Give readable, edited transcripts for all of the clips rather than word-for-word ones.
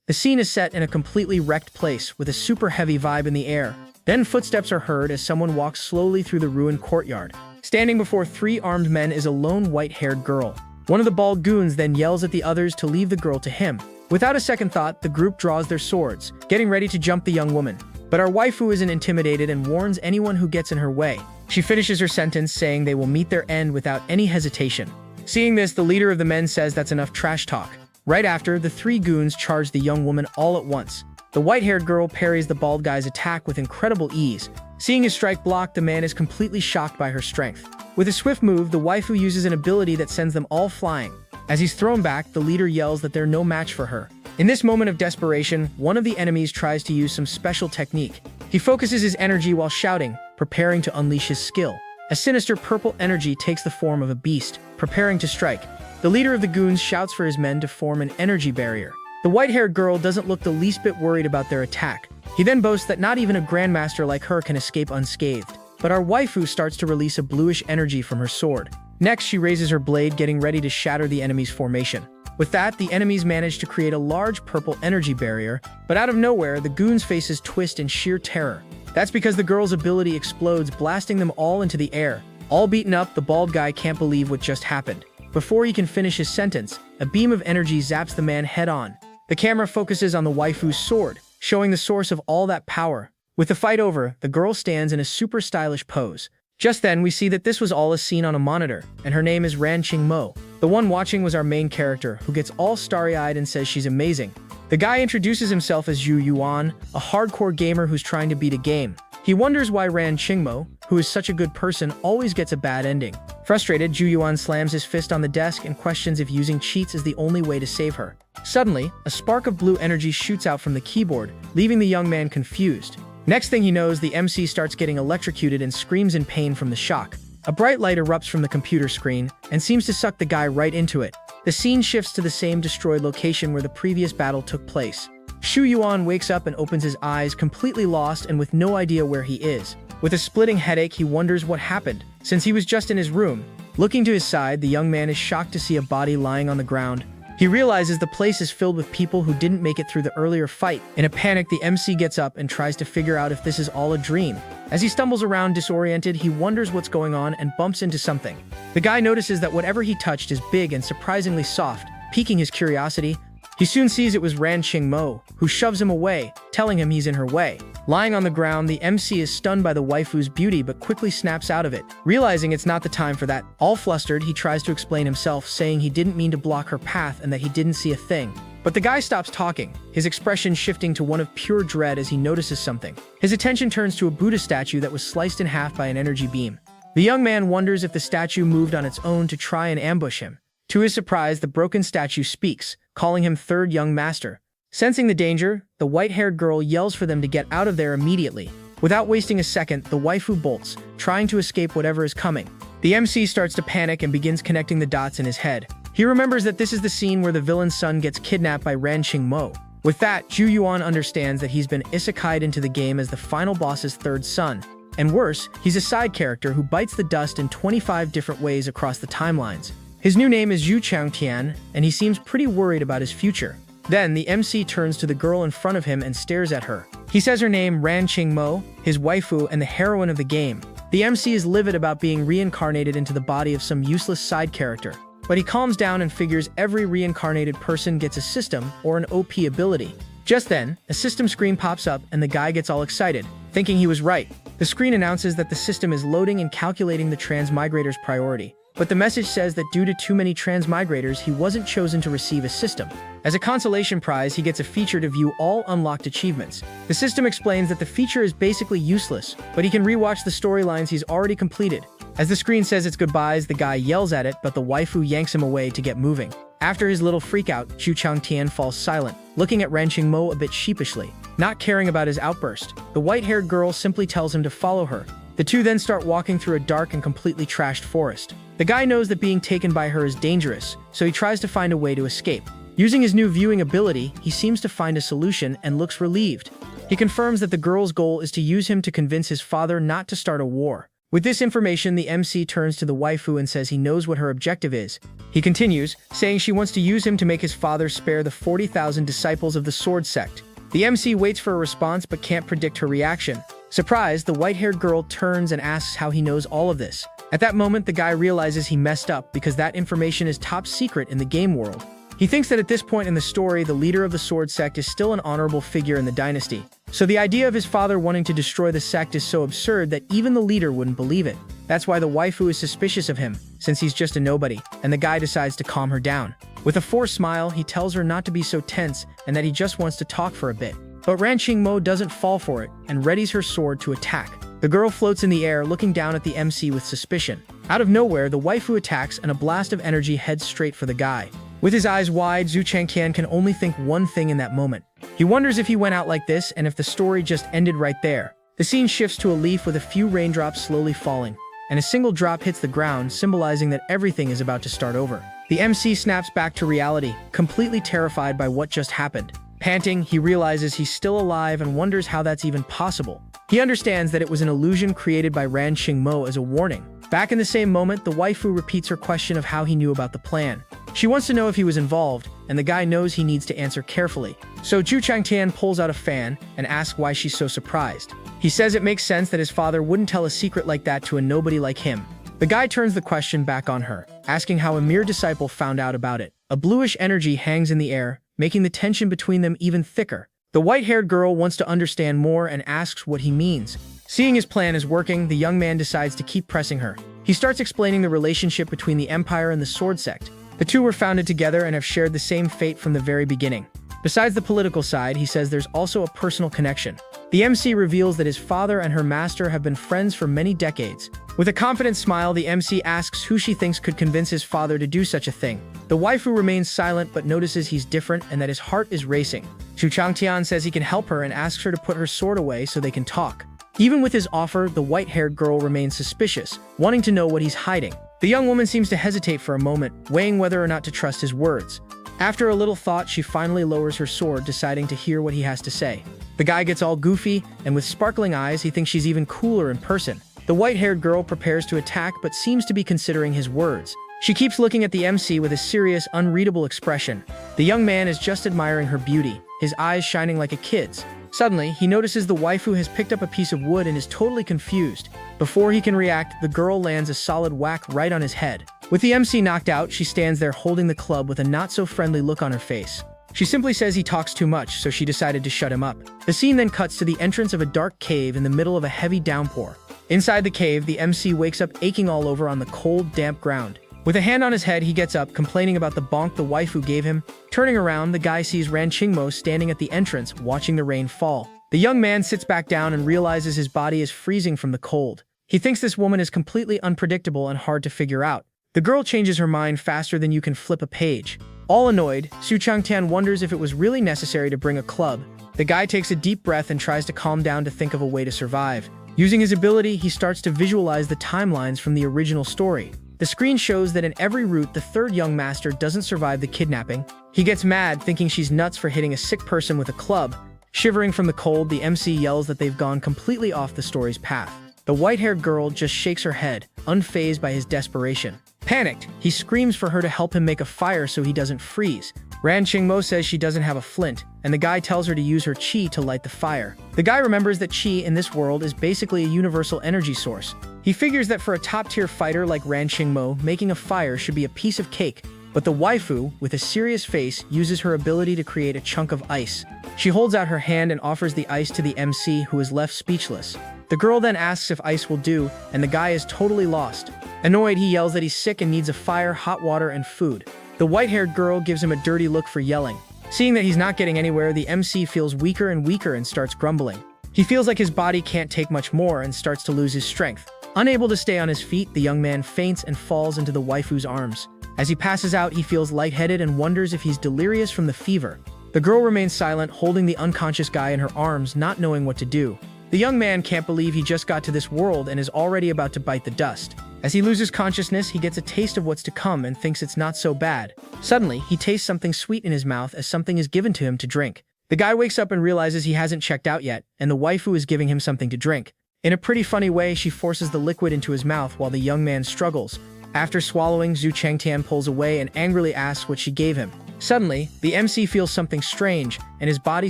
The scene is set in a completely wrecked place with a super heavy vibe in the air. Then footsteps are heard as someone walks slowly through the ruined courtyard. Standing before 3 armed men is a lone white-haired girl. One of the bald goons then yells at the others to leave the girl to him. Without a second thought, the group draws their swords, getting ready to jump the young woman. But our waifu isn't intimidated and warns anyone who gets in her way. She finishes her sentence saying they will meet their end without any hesitation. Seeing this, the leader of the men says that's enough trash talk. Right after, the 3 goons charge the young woman all at once. The white-haired girl parries the bald guy's attack with incredible ease. Seeing his strike blocked, the man is completely shocked by her strength. With a swift move, the waifu uses an ability that sends them all flying. As he's thrown back, the leader yells that they're no match for her. In this moment of desperation, one of the enemies tries to use some special technique. He focuses his energy while shouting, preparing to unleash his skill. A sinister purple energy takes the form of a beast, preparing to strike. The leader of the goons shouts for his men to form an energy barrier. The white-haired girl doesn't look the least bit worried about their attack. He then boasts that not even a grandmaster like her can escape unscathed. But our waifu starts to release a bluish energy from her sword. Next, she raises her blade, getting ready to shatter the enemy's formation. With that, the enemies manage to create a large purple energy barrier, but out of nowhere, the goons' faces twist in sheer terror. That's because the girl's ability explodes, blasting them all into the air. All beaten up, the bald guy can't believe what just happened. Before he can finish his sentence, a beam of energy zaps the man head-on. The camera focuses on the waifu's sword, showing the source of all that power. With the fight over, the girl stands in a super stylish pose. Just then, we see that this was all a scene on a monitor, and her name is Ran Qingmo. The one watching was our main character, who gets all starry-eyed and says she's amazing. The guy introduces himself as Zhu Yuan, a hardcore gamer who's trying to beat a game. He wonders why Ran Qingmo, who is such a good person, always gets a bad ending. Frustrated, Zhu Yuan slams his fist on the desk and questions if using cheats is the only way to save her. Suddenly, a spark of blue energy shoots out from the keyboard, leaving the young man confused. Next thing he knows, the MC starts getting electrocuted and screams in pain from the shock. A bright light erupts from the computer screen and seems to suck the guy right into it. The scene shifts to the same destroyed location where the previous battle took place. Zhu Yuan wakes up and opens his eyes, completely lost and with no idea where he is. With a splitting headache, he wonders what happened, since he was just in his room. Looking to his side, the young man is shocked to see a body lying on the ground. He realizes the place is filled with people who didn't make it through the earlier fight. In a panic, the MC gets up and tries to figure out if this is all a dream. As he stumbles around disoriented, he wonders what's going on and bumps into something. The guy notices that whatever he touched is big and surprisingly soft, piquing his curiosity. He soon sees it was Ran Qingmo, who shoves him away, telling him he's in her way. Lying on the ground, the MC is stunned by the waifu's beauty but quickly snaps out of it. Realizing it's not the time for that, all flustered, he tries to explain himself, saying he didn't mean to block her path and that he didn't see a thing. But the guy stops talking, his expression shifting to one of pure dread as he notices something. His attention turns to a Buddha statue that was sliced in half by an energy beam. The young man wonders if the statue moved on its own to try and ambush him. To his surprise, the broken statue speaks, calling him Third Young Master. Sensing the danger, the white-haired girl yells for them to get out of there immediately. Without wasting a second, the waifu bolts, trying to escape whatever is coming. The MC starts to panic and begins connecting the dots in his head. He remembers that this is the scene where the villain's son gets kidnapped by Ran Qingmo. With that, Zhu Yuan understands that he's been isekai'd into the game as the final boss's third son. And worse, he's a side character who bites the dust in 25 different ways across the timelines. His new name is Yu Changtian, and he seems pretty worried about his future. Then, the MC turns to the girl in front of him and stares at her. He says her name, Ran Qingmo, his waifu and the heroine of the game. The MC is livid about being reincarnated into the body of some useless side character. But he calms down and figures every reincarnated person gets a system or an OP ability. Just then, a system screen pops up and the guy gets all excited, thinking he was right. The screen announces that the system is loading and calculating the transmigrator's priority. But the message says that due to too many transmigrators, he wasn't chosen to receive a system. As a consolation prize, he gets a feature to view all unlocked achievements. The system explains that the feature is basically useless, but he can rewatch the storylines he's already completed. As the screen says its goodbyes, the guy yells at it, but the waifu yanks him away to get moving. After his little freakout, Zhu Changtian falls silent, looking at Ran Qingmo a bit sheepishly. Not caring about his outburst, the white-haired girl simply tells him to follow her. The two then start walking through a dark and completely trashed forest. The guy knows that being taken by her is dangerous, so he tries to find a way to escape. Using his new viewing ability, he seems to find a solution and looks relieved. He confirms that the girl's goal is to use him to convince his father not to start a war. With this information, the MC turns to the waifu and says he knows what her objective is. He continues, saying she wants to use him to make his father spare the 40,000 disciples of the sword sect. The MC waits for a response but can't predict her reaction. Surprised, the white-haired girl turns and asks how he knows all of this. At that moment, the guy realizes he messed up because that information is top secret in the game world. He thinks that at this point in the story, the leader of the sword sect is still an honorable figure in the dynasty. So the idea of his father wanting to destroy the sect is so absurd that even the leader wouldn't believe it. That's why the waifu is suspicious of him, since he's just a nobody, and the guy decides to calm her down. With a forced smile, he tells her not to be so tense and that he just wants to talk for a bit. But Ran Qingmo doesn't fall for it and readies her sword to attack. The girl floats in the air, looking down at the MC with suspicion. Out of nowhere, the waifu attacks and a blast of energy heads straight for the guy. With his eyes wide, Zhu Changqian can only think one thing in that moment. He wonders if he went out like this and if the story just ended right there. The scene shifts to a leaf with a few raindrops slowly falling, and a single drop hits the ground, symbolizing that everything is about to start over. The MC snaps back to reality, completely terrified by what just happened. Panting, he realizes he's still alive and wonders how that's even possible. He understands that it was an illusion created by Ran Qingmo as a warning. Back in the same moment, the waifu repeats her question of how he knew about the plan. She wants to know if he was involved, and the guy knows he needs to answer carefully. So Zhu Changqian pulls out a fan and asks why she's so surprised. He says it makes sense that his father wouldn't tell a secret like that to a nobody like him. The guy turns the question back on her, asking how a mere disciple found out about it. A bluish energy hangs in the air, making the tension between them even thicker. The white-haired girl wants to understand more and asks what he means. Seeing his plan is working, the young man decides to keep pressing her. He starts explaining the relationship between the Empire and the Sword Sect. The two were founded together and have shared the same fate from the very beginning. Besides the political side, he says there's also a personal connection. The MC reveals that his father and her master have been friends for many decades. With a confident smile, the MC asks who she thinks could convince his father to do such a thing. The waifu remains silent but notices he's different and that his heart is racing. Zhu Changqian says he can help her and asks her to put her sword away so they can talk. Even with his offer, the white-haired girl remains suspicious, wanting to know what he's hiding. The young woman seems to hesitate for a moment, weighing whether or not to trust his words. After a little thought, she finally lowers her sword, deciding to hear what he has to say. The guy gets all goofy, and with sparkling eyes, he thinks she's even cooler in person. The white-haired girl prepares to attack, but seems to be considering his words. She keeps looking at the MC with a serious, unreadable expression. The young man is just admiring her beauty, his eyes shining like a kid's. Suddenly, he notices the waifu has picked up a piece of wood and is totally confused. Before he can react, the girl lands a solid whack right on his head. With the MC knocked out, she stands there holding the club with a not-so-friendly look on her face. She simply says he talks too much, so she decided to shut him up. The scene then cuts to the entrance of a dark cave in the middle of a heavy downpour. Inside the cave, the MC wakes up aching all over on the cold, damp ground. With a hand on his head, he gets up, complaining about the bonk the waifu gave him. Turning around, the guy sees Ran Qingmo standing at the entrance, watching the rain fall. The young man sits back down and realizes his body is freezing from the cold. He thinks this woman is completely unpredictable and hard to figure out. The girl changes her mind faster than you can flip a page. All annoyed, Zhu Changqian wonders if it was really necessary to bring a club. The guy takes a deep breath and tries to calm down to think of a way to survive. Using his ability, he starts to visualize the timelines from the original story. The screen shows that in every route, the third young master doesn't survive the kidnapping. He gets mad, thinking she's nuts for hitting a sick person with a club. Shivering from the cold, the MC yells that they've gone completely off the story's path. The white-haired girl just shakes her head, unfazed by his desperation. Panicked, he screams for her to help him make a fire so he doesn't freeze. Ran Qingmo says she doesn't have a flint, and the guy tells her to use her chi to light the fire. The guy remembers that chi in this world is basically a universal energy source. He figures that for a top-tier fighter like Ran Qingmo, making a fire should be a piece of cake, but the waifu, with a serious face, uses her ability to create a chunk of ice. She holds out her hand and offers the ice to the MC, who is left speechless. The girl then asks if ice will do, and the guy is totally lost. Annoyed, he yells that he's sick and needs a fire, hot water, and food. The white-haired girl gives him a dirty look for yelling. Seeing that he's not getting anywhere, the MC feels weaker and weaker and starts grumbling. He feels like his body can't take much more and starts to lose his strength. Unable to stay on his feet, the young man faints and falls into the waifu's arms. As he passes out, he feels lightheaded and wonders if he's delirious from the fever. The girl remains silent, holding the unconscious guy in her arms, not knowing what to do. The young man can't believe he just got to this world and is already about to bite the dust. As he loses consciousness, he gets a taste of what's to come and thinks it's not so bad. Suddenly, he tastes something sweet in his mouth as something is given to him to drink. The guy wakes up and realizes he hasn't checked out yet, and the waifu is giving him something to drink. In a pretty funny way, she forces the liquid into his mouth while the young man struggles. After swallowing, Zhu Chengtian pulls away and angrily asks what she gave him. Suddenly, the MC feels something strange, and his body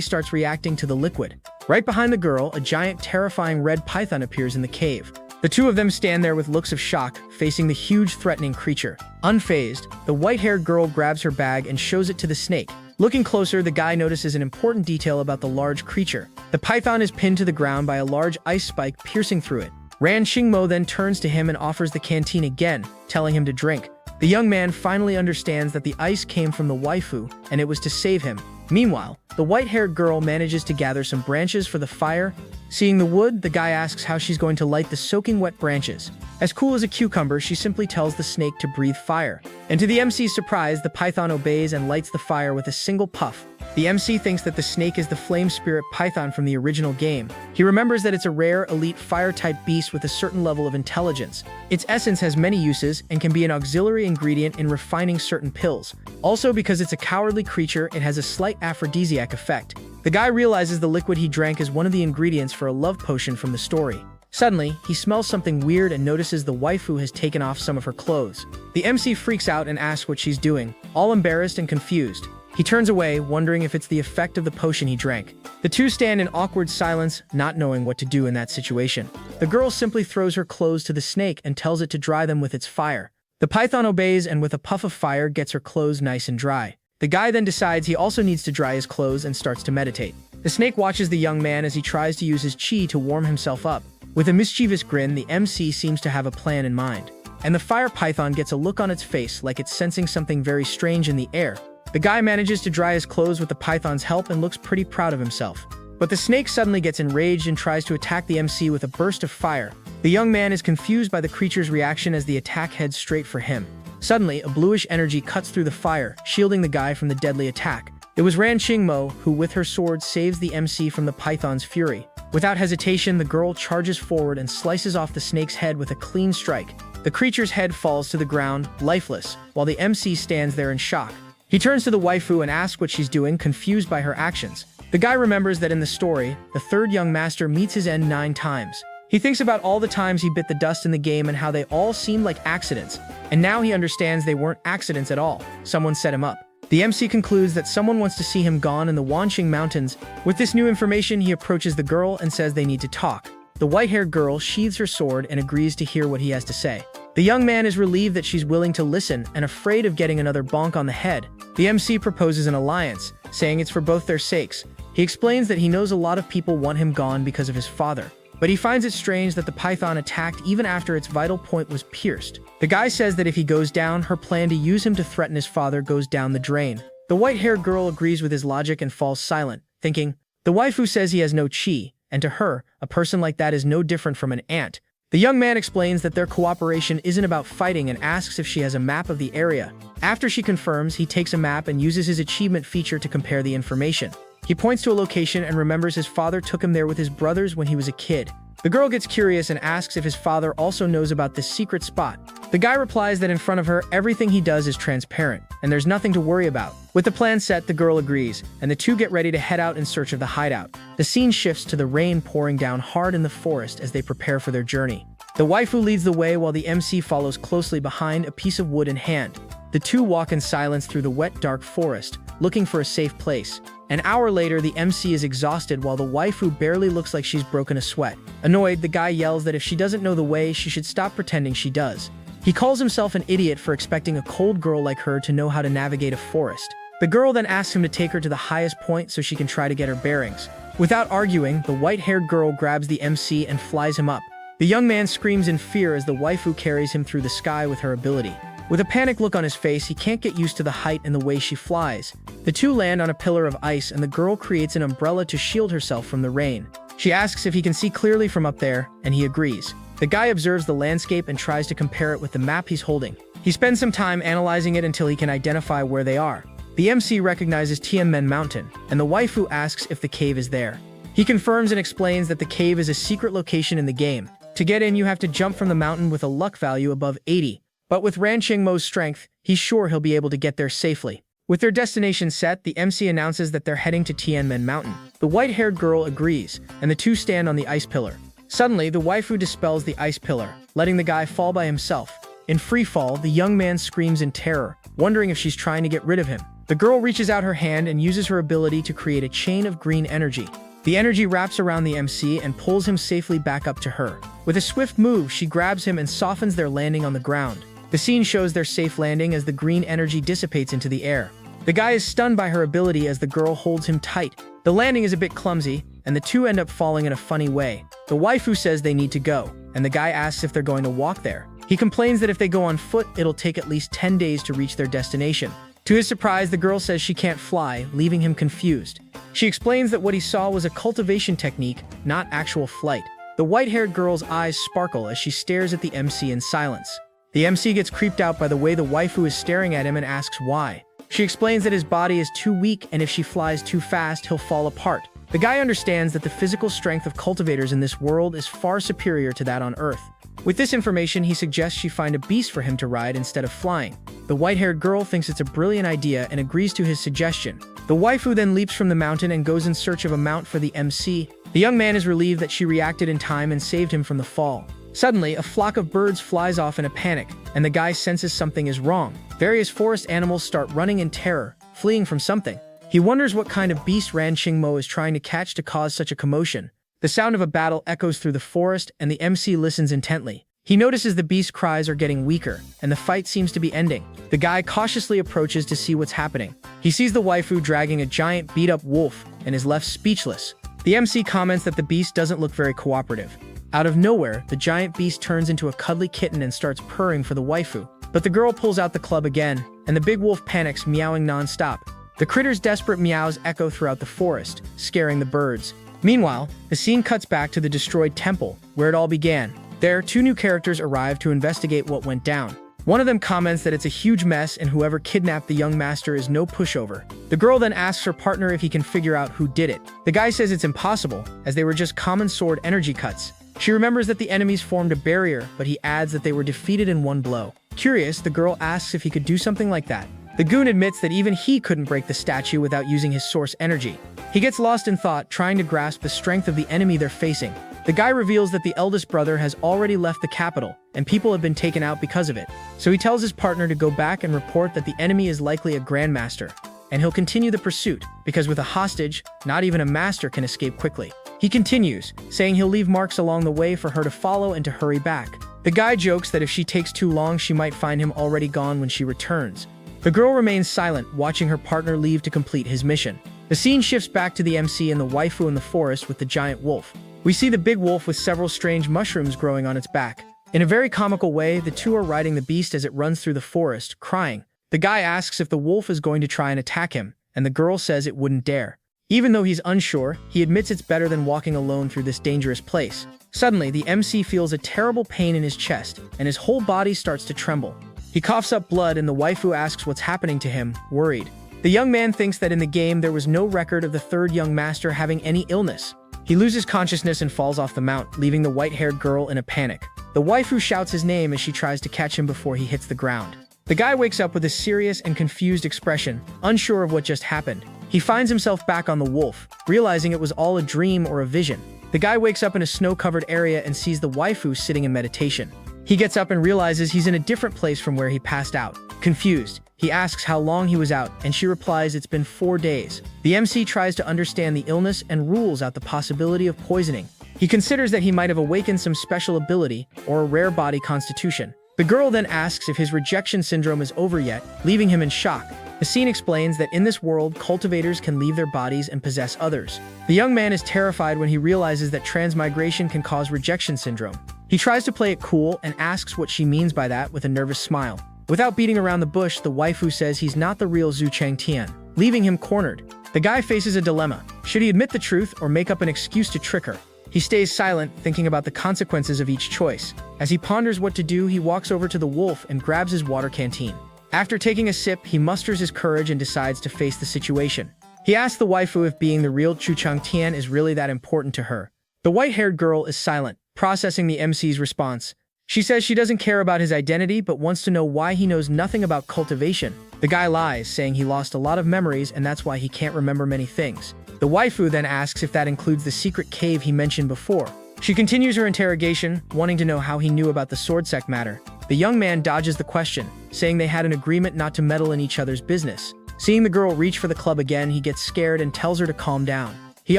starts reacting to the liquid. Right behind the girl, a giant, terrifying red python appears in the cave. The two of them stand there with looks of shock, facing the huge, threatening creature. Unfazed, the white-haired girl grabs her bag and shows it to the snake. Looking closer, the guy notices an important detail about the large creature. The python is pinned to the ground by a large ice spike piercing through it. Ran Qingmo then turns to him and offers the canteen again, telling him to drink. The young man finally understands that the ice came from the waifu, and it was to save him. Meanwhile, the white-haired girl manages to gather some branches for the fire. Seeing the wood, the guy asks how she's going to light the soaking wet branches. As cool as a cucumber, she simply tells the snake to breathe fire. And to the MC's surprise, the python obeys and lights the fire with a single puff. The MC thinks that the snake is the flame spirit python from the original game. He remembers that it's a rare, elite fire-type beast with a certain level of intelligence. Its essence has many uses and can be an auxiliary ingredient in refining certain pills. Also, because it's a cowardly creature, it has a slight aphrodisiac effect. The guy realizes the liquid he drank is one of the ingredients for a love potion from the story. Suddenly, he smells something weird and notices the waifu has taken off some of her clothes. The MC freaks out and asks what she's doing, all embarrassed and confused. He turns away, wondering if it's the effect of the potion he drank. The two stand in awkward silence, not knowing what to do in that situation. The girl simply throws her clothes to the snake and tells it to dry them with its fire. The python obeys and with a puff of fire gets her clothes nice and dry. The guy then decides he also needs to dry his clothes and starts to meditate. The snake watches the young man as he tries to use his chi to warm himself up. With a mischievous grin, the MC seems to have a plan in mind. And the fire python gets a look on its face like it's sensing something very strange in the air. The guy manages to dry his clothes with the python's help and looks pretty proud of himself. But the snake suddenly gets enraged and tries to attack the MC with a burst of fire. The young man is confused by the creature's reaction as the attack heads straight for him. Suddenly, a bluish energy cuts through the fire, shielding the guy from the deadly attack. It was Ran Qingmo who, with her sword, saves the MC from the python's fury. Without hesitation, the girl charges forward and slices off the snake's head with a clean strike. The creature's head falls to the ground, lifeless, while the MC stands there in shock. He turns to the waifu and asks what she's doing, confused by her actions. The guy remembers that in the story, the third young master meets his end 9 times. He thinks about all the times he bit the dust in the game and how they all seemed like accidents. And now he understands they weren't accidents at all. Someone set him up. The MC concludes that someone wants to see him gone in the Wanqing Mountains. With this new information, he approaches the girl and says they need to talk. The white-haired girl sheathes her sword and agrees to hear what he has to say. The young man is relieved that she's willing to listen and afraid of getting another bonk on the head. The MC proposes an alliance, saying it's for both their sakes. He explains that he knows a lot of people want him gone because of his father. But he finds it strange that the python attacked even after its vital point was pierced. The guy says that if he goes down, her plan to use him to threaten his father goes down the drain. The white-haired girl agrees with his logic and falls silent, thinking, the waifu says he has no chi, and to her, a person like that is no different from an ant. The young man explains that their cooperation isn't about fighting and asks if she has a map of the area. After she confirms, he takes a map and uses his achievement feature to compare the information. He points to a location and remembers his father took him there with his brothers when he was a kid. The girl gets curious and asks if his father also knows about this secret spot. The guy replies that in front of her, everything he does is transparent, and there's nothing to worry about. With the plan set, the girl agrees, and the two get ready to head out in search of the hideout. The scene shifts to the rain pouring down hard in the forest as they prepare for their journey. The waifu leads the way while the MC follows closely behind, a piece of wood in hand. The two walk in silence through the wet, dark forest, looking for a safe place. An hour later, the MC is exhausted while the waifu barely looks like she's broken a sweat. Annoyed, the guy yells that if she doesn't know the way, she should stop pretending she does. He calls himself an idiot for expecting a cold girl like her to know how to navigate a forest. The girl then asks him to take her to the highest point so she can try to get her bearings. Without arguing, the white-haired girl grabs the MC and flies him up. The young man screams in fear as the waifu carries him through the sky with her ability. With a panicked look on his face, he can't get used to the height and the way she flies. The two land on a pillar of ice and the girl creates an umbrella to shield herself from the rain. She asks if he can see clearly from up there, and he agrees. The guy observes the landscape and tries to compare it with the map he's holding. He spends some time analyzing it until he can identify where they are. The MC recognizes Tianmen Mountain, and the waifu asks if the cave is there. He confirms and explains that the cave is a secret location in the game. To get in, you have to jump from the mountain with a luck value above 80. But with Ran Qingmo's strength, he's sure he'll be able to get there safely. With their destination set, the MC announces that they're heading to Tianmen Mountain. The white-haired girl agrees, and the two stand on the ice pillar. Suddenly, the waifu dispels the ice pillar, letting the guy fall by himself. In free fall, the young man screams in terror, wondering if she's trying to get rid of him. The girl reaches out her hand and uses her ability to create a chain of green energy. The energy wraps around the MC and pulls him safely back up to her. With a swift move, she grabs him and softens their landing on the ground. The scene shows their safe landing as the green energy dissipates into the air. The guy is stunned by her ability as the girl holds him tight. The landing is a bit clumsy, and the two end up falling in a funny way. The waifu says they need to go, and the guy asks if they're going to walk there. He complains that if they go on foot, it'll take at least 10 days to reach their destination. To his surprise, the girl says she can't fly, leaving him confused. She explains that what he saw was a cultivation technique, not actual flight. The white-haired girl's eyes sparkle as she stares at the MC in silence. The MC gets creeped out by the way the waifu is staring at him and asks why. She explains that his body is too weak and if she flies too fast, he'll fall apart. The guy understands that the physical strength of cultivators in this world is far superior to that on Earth. With this information, he suggests she find a beast for him to ride instead of flying. The white-haired girl thinks it's a brilliant idea and agrees to his suggestion. The waifu then leaps from the mountain and goes in search of a mount for the MC. The young man is relieved that she reacted in time and saved him from the fall. Suddenly, a flock of birds flies off in a panic, and the guy senses something is wrong. Various forest animals start running in terror, fleeing from something. He wonders what kind of beast Ran Qingmo is trying to catch to cause such a commotion. The sound of a battle echoes through the forest, and the MC listens intently. He notices the beast's cries are getting weaker, and the fight seems to be ending. The guy cautiously approaches to see what's happening. He sees the waifu dragging a giant beat-up wolf and is left speechless. The MC comments that the beast doesn't look very cooperative. Out of nowhere, the giant beast turns into a cuddly kitten and starts purring for the waifu. But the girl pulls out the club again, and the big wolf panics, meowing non-stop. The critter's desperate meows echo throughout the forest, scaring the birds. Meanwhile, the scene cuts back to the destroyed temple, where it all began. There, two new characters arrive to investigate what went down. One of them comments that it's a huge mess and whoever kidnapped the young master is no pushover. The girl then asks her partner if he can figure out who did it. The guy says it's impossible, as they were just common sword energy cuts. She remembers that the enemies formed a barrier, but he adds that they were defeated in one blow. Curious, the girl asks if he could do something like that. The goon admits that even he couldn't break the statue without using his source energy. He gets lost in thought, trying to grasp the strength of the enemy they're facing. The guy reveals that the eldest brother has already left the capital, and people have been taken out because of it. So he tells his partner to go back and report that the enemy is likely a grandmaster, and he'll continue the pursuit, because with a hostage, not even a master can escape quickly. He continues, saying he'll leave marks along the way for her to follow and to hurry back. The guy jokes that if she takes too long, she might find him already gone when she returns. The girl remains silent, watching her partner leave to complete his mission. The scene shifts back to the MC and the waifu in the forest with the giant wolf. We see the big wolf with several strange mushrooms growing on its back. In a very comical way, the two are riding the beast as it runs through the forest, crying. The guy asks if the wolf is going to try and attack him, and the girl says it wouldn't dare. Even though he's unsure, he admits it's better than walking alone through this dangerous place. Suddenly, the MC feels a terrible pain in his chest, and his whole body starts to tremble. He coughs up blood, and the waifu asks what's happening to him, worried. The young man thinks that in the game there was no record of the third young master having any illness. He loses consciousness and falls off the mount, leaving the white-haired girl in a panic. The waifu shouts his name as she tries to catch him before he hits the ground. The guy wakes up with a serious and confused expression, unsure of what just happened. He finds himself back on the wolf, realizing it was all a dream or a vision. The guy wakes up in a snow-covered area and sees the waifu sitting in meditation. He gets up and realizes he's in a different place from where he passed out. Confused, he asks how long he was out, and she replies it's been 4 days. The MC tries to understand the illness and rules out the possibility of poisoning. He considers that he might have awakened some special ability or a rare body constitution. The girl then asks if his rejection syndrome is over yet, leaving him in shock. The scene explains that in this world, cultivators can leave their bodies and possess others. The young man is terrified when he realizes that transmigration can cause rejection syndrome. He tries to play it cool and asks what she means by that with a nervous smile. Without beating around the bush, the waifu says he's not the real Zhu Changtian, leaving him cornered. The guy faces a dilemma. Should he admit the truth or make up an excuse to trick her? He stays silent, thinking about the consequences of each choice. As he ponders what to do, he walks over to the wolf and grabs his water canteen. After taking a sip, he musters his courage and decides to face the situation. He asks the waifu if being the real Zhu Changtian is really that important to her. The white-haired girl is silent, processing the MC's response. She says she doesn't care about his identity, but wants to know why he knows nothing about cultivation. The guy lies, saying he lost a lot of memories and that's why he can't remember many things. The waifu then asks if that includes the secret cave he mentioned before. She continues her interrogation, wanting to know how he knew about the sword sect matter. The young man dodges the question, saying they had an agreement not to meddle in each other's business. Seeing the girl reach for the club again, he gets scared and tells her to calm down. He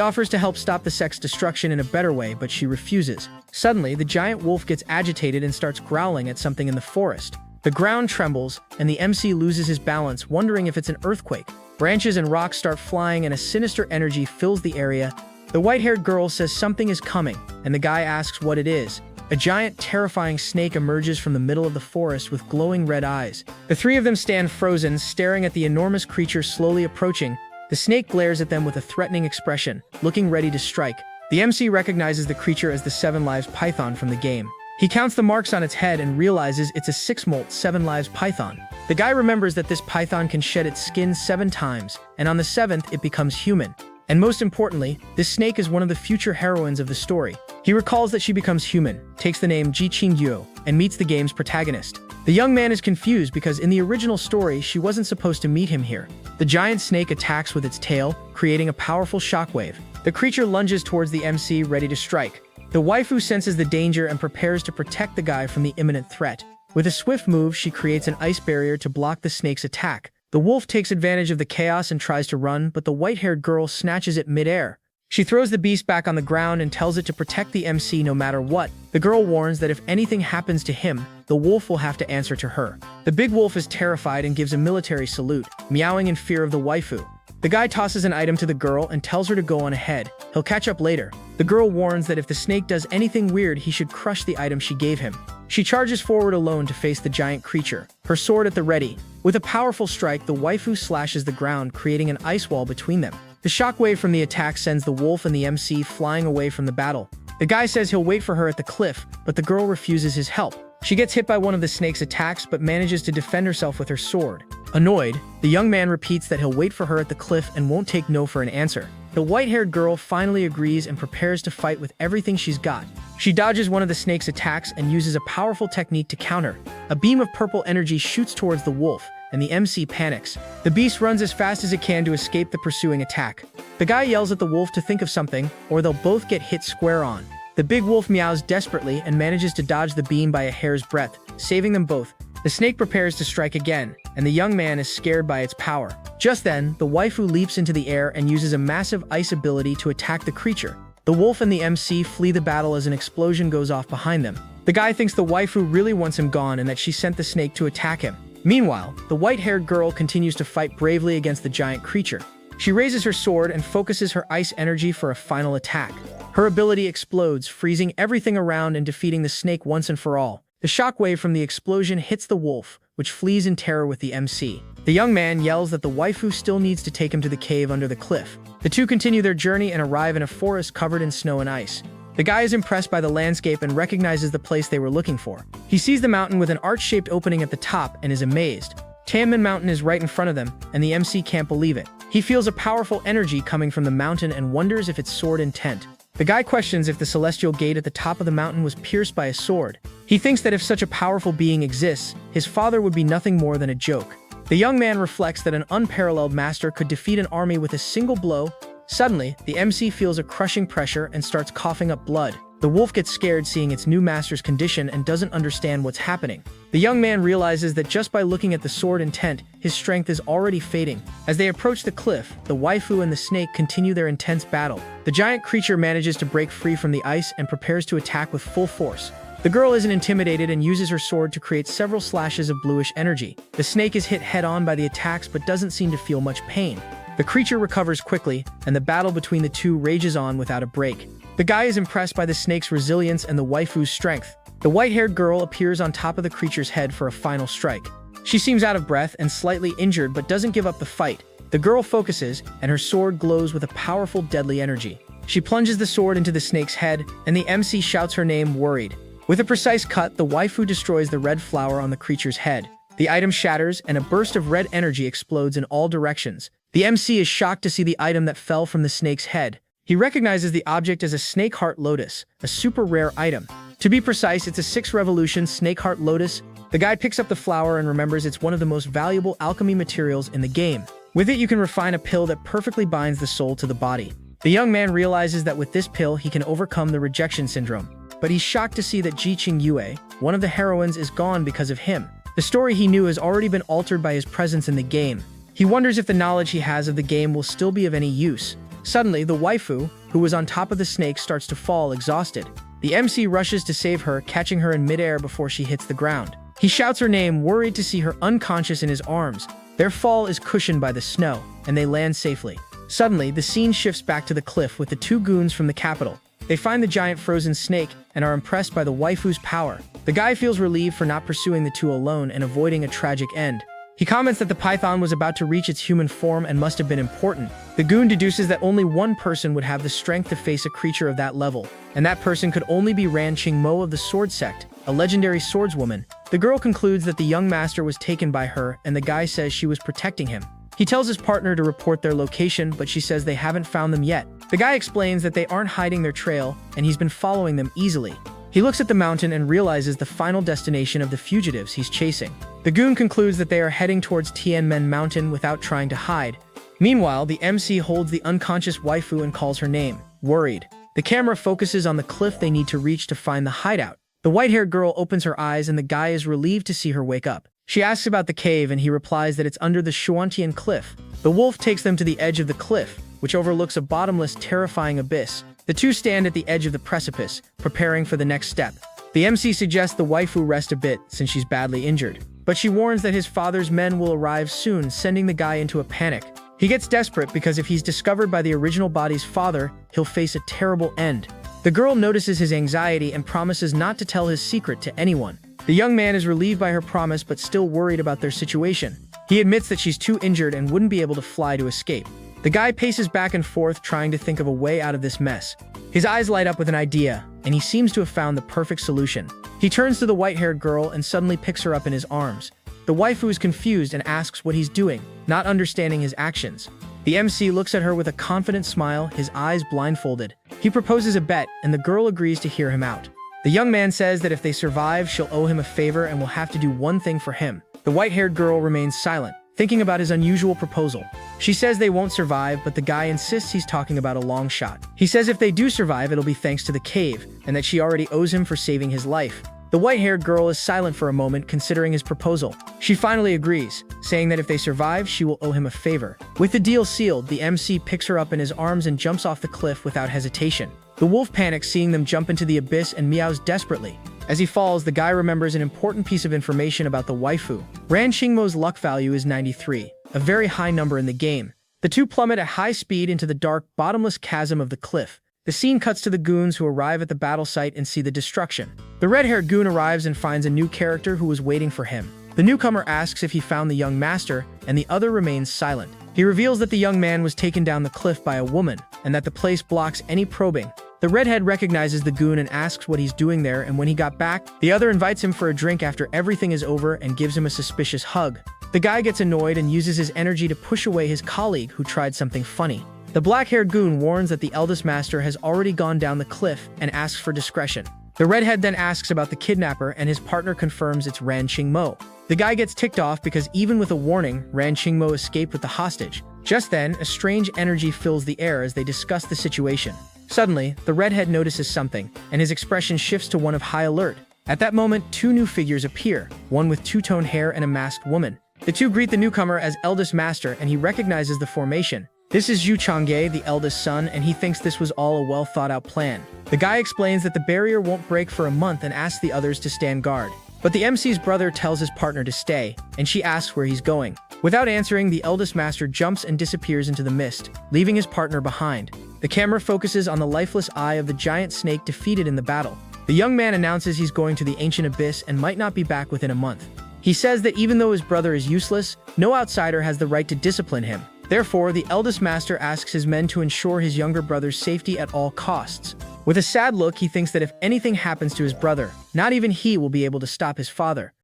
offers to help stop the sect's destruction in a better way, but she refuses. Suddenly, the giant wolf gets agitated and starts growling at something in the forest. The ground trembles, and the MC loses his balance, wondering if it's an earthquake. Branches and rocks start flying, and a sinister energy fills the area. The white-haired girl says something is coming, and the guy asks what it is. A giant, terrifying snake emerges from the middle of the forest with glowing red eyes. The three of them stand frozen, staring at the enormous creature slowly approaching. The snake glares at them with a threatening expression, looking ready to strike. The MC recognizes the creature as the 7 Lives Python from the game. He counts the marks on its head and realizes it's a 6-molt 7 Lives Python. The guy remembers that this python can shed its skin 7 times, and on the 7th it becomes human. And most importantly, this snake is one of the future heroines of the story. He recalls that she becomes human, takes the name Ji Qingyo, and meets the game's protagonist. The young man is confused because in the original story, she wasn't supposed to meet him here. The giant snake attacks with its tail, creating a powerful shockwave. The creature lunges towards the MC, ready to strike. The waifu senses the danger and prepares to protect the guy from the imminent threat. With a swift move, she creates an ice barrier to block the snake's attack. The wolf takes advantage of the chaos and tries to run, but the white-haired girl snatches it mid-air. She throws the beast back on the ground and tells it to protect the MC no matter what. The girl warns that if anything happens to him, the wolf will have to answer to her. The big wolf is terrified and gives a military salute, meowing in fear of the waifu. The guy tosses an item to the girl and tells her to go on ahead. He'll catch up later. The girl warns that if the snake does anything weird, he should crush the item she gave him. She charges forward alone to face the giant creature, her sword at the ready. With a powerful strike, the waifu slashes the ground, creating an ice wall between them. The shockwave from the attack sends the wolf and the MC flying away from the battle. The guy says he'll wait for her at the cliff, but the girl refuses his help. She gets hit by one of the snake's attacks but manages to defend herself with her sword. Annoyed, the young man repeats that he'll wait for her at the cliff and won't take no for an answer. The white-haired girl finally agrees and prepares to fight with everything she's got. She dodges one of the snake's attacks and uses a powerful technique to counter. A beam of purple energy shoots towards the wolf, and the MC panics. The beast runs as fast as it can to escape the pursuing attack. The guy yells at the wolf to think of something, or they'll both get hit square on. The big wolf meows desperately and manages to dodge the beam by a hair's breadth, saving them both. The snake prepares to strike again, and the young man is scared by its power. Just then, the waifu leaps into the air and uses a massive ice ability to attack the creature. The wolf and the MC flee the battle as an explosion goes off behind them. The guy thinks the waifu really wants him gone and that she sent the snake to attack him. Meanwhile, the white-haired girl continues to fight bravely against the giant creature. She raises her sword and focuses her ice energy for a final attack. Her ability explodes, freezing everything around and defeating the snake once and for all. The shockwave from the explosion hits the wolf, which flees in terror with the MC. The young man yells that the waifu still needs to take him to the cave under the cliff. The two continue their journey and arrive in a forest covered in snow and ice. The guy is impressed by the landscape and recognizes the place they were looking for. He sees the mountain with an arch-shaped opening at the top and is amazed. Tanman Mountain is right in front of them, and the MC can't believe it. He feels a powerful energy coming from the mountain and wonders if it's sword intent. The guy questions if the celestial gate at the top of the mountain was pierced by a sword. He thinks that if such a powerful being exists, his father would be nothing more than a joke. The young man reflects that an unparalleled master could defeat an army with a single blow. Suddenly, the MC feels a crushing pressure and starts coughing up blood. The wolf gets scared seeing its new master's condition and doesn't understand what's happening. The young man realizes that just by looking at the sword intent, his strength is already fading. As they approach the cliff, the waifu and the snake continue their intense battle. The giant creature manages to break free from the ice and prepares to attack with full force. The girl isn't intimidated and uses her sword to create several slashes of bluish energy. The snake is hit head-on by the attacks but doesn't seem to feel much pain. The creature recovers quickly, and the battle between the two rages on without a break. The guy is impressed by the snake's resilience and the waifu's strength. The white-haired girl appears on top of the creature's head for a final strike. She seems out of breath and slightly injured but doesn't give up the fight. The girl focuses, and her sword glows with a powerful, deadly energy. She plunges the sword into the snake's head, and the MC shouts her name, worried. With a precise cut, the waifu destroys the red flower on the creature's head. The item shatters, and a burst of red energy explodes in all directions. The MC is shocked to see the item that fell from the snake's head. He recognizes the object as a snake heart lotus, a super rare item. To be precise, it's a 6 revolution snake heart lotus. The guy picks up the flower and remembers it's one of the most valuable alchemy materials in the game. With it, you can refine a pill that perfectly binds the soul to the body. The young man realizes that with this pill he can overcome the rejection syndrome. But he's shocked to see that Ji Ching Yue, one of the heroines, is gone because of him. The story he knew has already been altered by his presence in the game. He wonders if the knowledge he has of the game will still be of any use. Suddenly, the waifu, who was on top of the snake, starts to fall, exhausted. The MC rushes to save her, catching her in midair before she hits the ground. He shouts her name, worried to see her unconscious in his arms. Their fall is cushioned by the snow, and they land safely. Suddenly, the scene shifts back to the cliff with the two goons from the capital. They find the giant frozen snake and are impressed by the waifu's power. The guy feels relieved for not pursuing the two alone and avoiding a tragic end. He comments that the python was about to reach its human form and must have been important. The goon deduces that only one person would have the strength to face a creature of that level, and that person could only be Ran Ching Mo of the Sword Sect, a legendary swordswoman. The girl concludes that the young master was taken by her, and the guy says she was protecting him. He tells his partner to report their location, but she says they haven't found them yet. The guy explains that they aren't hiding their trail, and he's been following them easily. He looks at the mountain and realizes the final destination of the fugitives he's chasing. The goon concludes that they are heading towards Tianmen Mountain without trying to hide. Meanwhile, the MC holds the unconscious waifu and calls her name, worried. The camera focuses on the cliff they need to reach to find the hideout. The white-haired girl opens her eyes and the guy is relieved to see her wake up. She asks about the cave and he replies that it's under the Shuantian cliff. The wolf takes them to the edge of the cliff, which overlooks a bottomless, terrifying abyss. The two stand at the edge of the precipice, preparing for the next step. The MC suggests the waifu rest a bit since she's badly injured, but she warns that his father's men will arrive soon, sending the guy into a panic. He gets desperate because if he's discovered by the original body's father, he'll face a terrible end. The girl notices his anxiety and promises not to tell his secret to anyone. The young man is relieved by her promise but still worried about their situation. He admits that she's too injured and wouldn't be able to fly to escape. The guy paces back and forth trying to think of a way out of this mess. His eyes light up with an idea, and he seems to have found the perfect solution. He turns to the white-haired girl and suddenly picks her up in his arms. The waifu is confused and asks what he's doing, not understanding his actions. The MC looks at her with a confident smile, his eyes blindfolded. He proposes a bet, and the girl agrees to hear him out. The young man says that if they survive, she'll owe him a favor and will have to do one thing for him. The white-haired girl remains silent, thinking about his unusual proposal. She says they won't survive, but the guy insists he's talking about a long shot. He says if they do survive, it'll be thanks to the cave, and that she already owes him for saving his life. The white-haired girl is silent for a moment, considering his proposal. She finally agrees, saying that if they survive, she will owe him a favor. With the deal sealed, the MC picks her up in his arms and jumps off the cliff without hesitation. The wolf panics seeing them jump into the abyss and meows desperately. As he falls, the guy remembers an important piece of information about the waifu. Ran Qingmo's luck value is 93, a very high number in the game. The two plummet at high speed into the dark, bottomless chasm of the cliff. The scene cuts to the goons who arrive at the battle site and see the destruction. The red-haired goon arrives and finds a new character who was waiting for him. The newcomer asks if he found the young master, and the other remains silent. He reveals that the young man was taken down the cliff by a woman, and that the place blocks any probing. The redhead recognizes the goon and asks what he's doing there, and when he got back, the other invites him for a drink after everything is over and gives him a suspicious hug. The guy gets annoyed and uses his energy to push away his colleague who tried something funny. The black-haired goon warns that the eldest master has already gone down the cliff and asks for discretion. The redhead then asks about the kidnapper and his partner confirms it's Ran Qingmo. The guy gets ticked off because even with a warning, Ran Qingmo escaped with the hostage. Just then, a strange energy fills the air as they discuss the situation. Suddenly, the redhead notices something, and his expression shifts to one of high alert. At that moment, two new figures appear, one with two-toned hair and a masked woman. The two greet the newcomer as eldest master, and he recognizes the formation. This is Yu Changge, the eldest son, and he thinks this was all a well-thought-out plan. The guy explains that the barrier won't break for a month and asks the others to stand guard. But the MC's brother tells his partner to stay, and she asks where he's going. Without answering, the eldest master jumps and disappears into the mist, leaving his partner behind. The camera focuses on the lifeless eye of the giant snake defeated in the battle. The young man announces he's going to the ancient abyss and might not be back within a month. He says that even though his brother is useless, no outsider has the right to discipline him. Therefore, the eldest master asks his men to ensure his younger brother's safety at all costs. With a sad look, he thinks that if anything happens to his brother, not even he will be able to stop his father.